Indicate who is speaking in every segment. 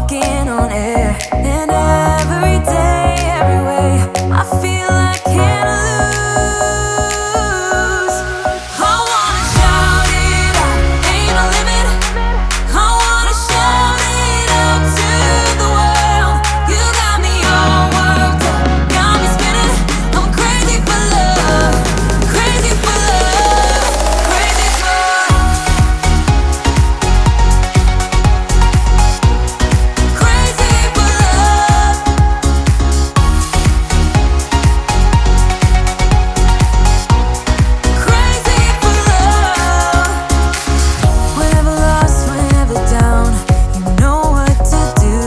Speaker 1: walking on air. And every day, every way, I feel I can't lose. I wanna shout it out, ain't no limit. I wanna shout it out to the world. You got me all worked up, got me spinning. I'm crazy for love, crazy for love, crazy for crazy for love. Crazy for love. Whenever lost, whenever down, you know what to do,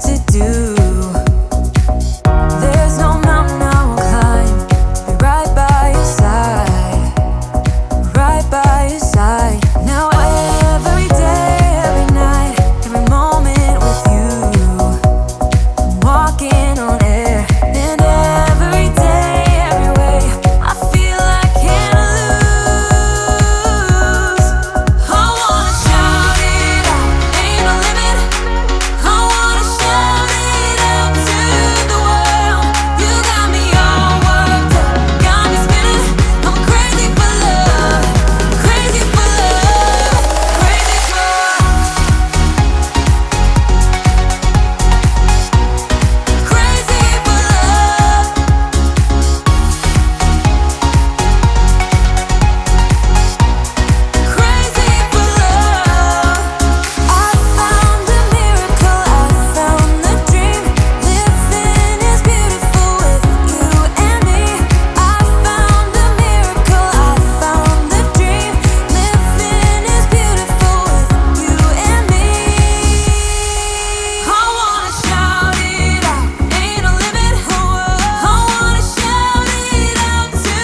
Speaker 1: to do. There's no mountain I won't climb, be right by your side, right by your side. Now every day, every night, every moment with you, I'm walking on air. And every day, every way, I feel I can't lose. I wanna shout it out, ain't no limit. I wanna shout it out to the world. You got me all worked up, got me spinning. I'm crazy for love, crazy for love, crazy for crazy for love. Crazy for love. I found a miracle, I found the dream. Living is beautiful with you and me. I found a miracle, I found the dream. Living is beautiful with you and me. I wanna shout it out, ain't no limit. I wanna shout it out to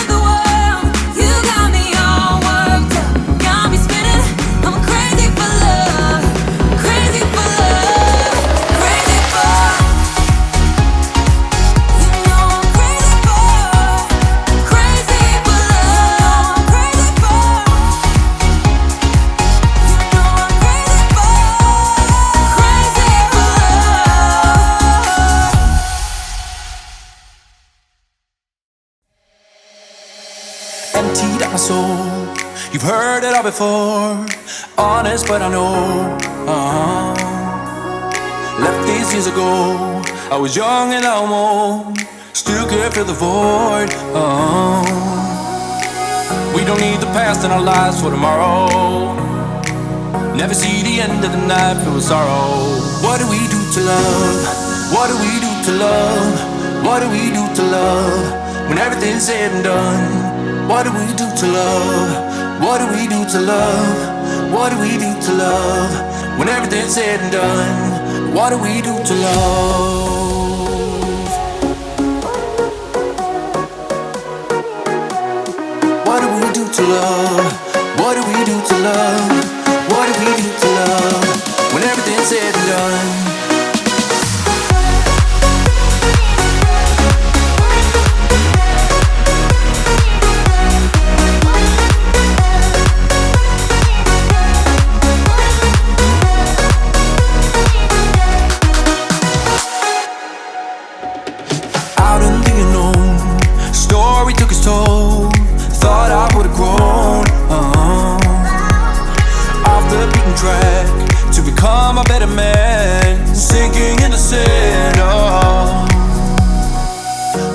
Speaker 1: the world. You got me all worked up, got me spinning. I'm crazy for love, crazy for love, crazy for. You know I'm crazy for, crazy for love, crazy for. You know I'm crazy for, crazy for love.
Speaker 2: Emptied out my soul. You've heard it all before. Honest, but I know. Left these years ago. I was young and I'm old. Still can't fill the void. We don't need the past in our lives for tomorrow. Never see the end of the night filled with sorrow. What do we do to love? What do we do to love? What do we do to love? When everything's said and done, what do we do to love? What do we do to love? What do we do to love? When everything's said and done, what do we do to love? What do we do to love? What do we do to love? What do we do to love? When everything's said and done. Out in the unknown, story took its toll. Thought I would've grown off the beaten track to become a better man, sinking in the sand.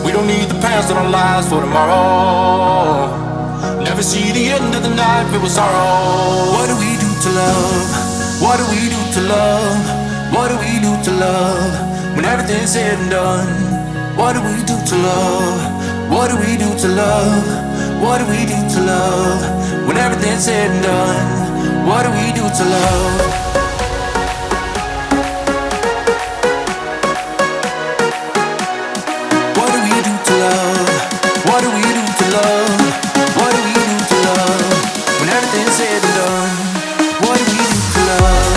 Speaker 2: We don't need the past in our lives for tomorrow. Never see the end of the night filled with sorrow. What do we do to love? What do we do to love? What do we do to love? When everything's said and done, what do we do to love? What do we do to love? What do we do to love? When everything's said and done, what do we do to love? What do we do to love? What do we do to love? What do we do to love? When everything's said and done, what do we do to love?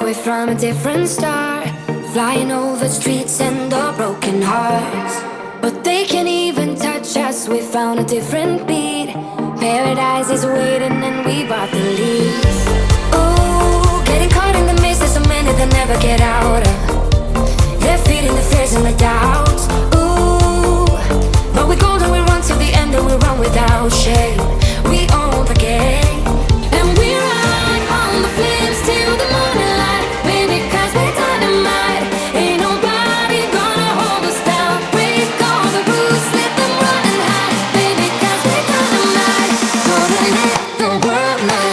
Speaker 1: We're from a different star, flying over streets and our broken hearts. But they can't even touch us, we found a different beat. Paradise is waiting and we bought the lead. Ooh, getting caught in the mist, there's so many that never get out of. They're feeding the fears and the doubts. Ooh, but we're golden, we run till the end and we run without shame. We own the game, and we ride on the flames till the morning light. Baby, 'cause we're dynamite. Ain't nobody gonna hold us down. Break all the rules, let them run and hide. Baby, 'cause we're dynamite. Gonna let the world know.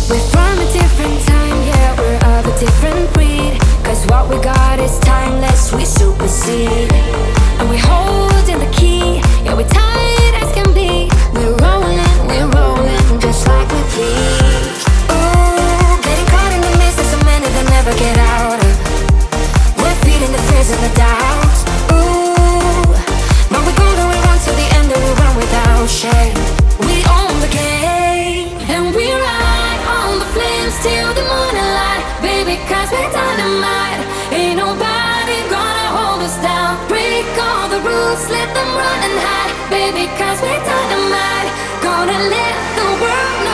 Speaker 1: We're from a different time, yeah, we're of a different breed. 'Cause what we got is timeless, we supersede. And we're holding the key, yeah, we're tight as can be. We're rolling, just like we please. Ooh, getting caught in the mist, there's so many that never get out of. We're feeding the fears and the doubts. Ooh, but we're golden, we run till the end and we run without shame. We own the game, and we ride on the flames till the morning light. Baby, 'cause we're dynamite. Ain't nobody gonna hold us down. Break all the rules, let them run and hide. Baby, 'cause we're dynamite. Gonna let the world know.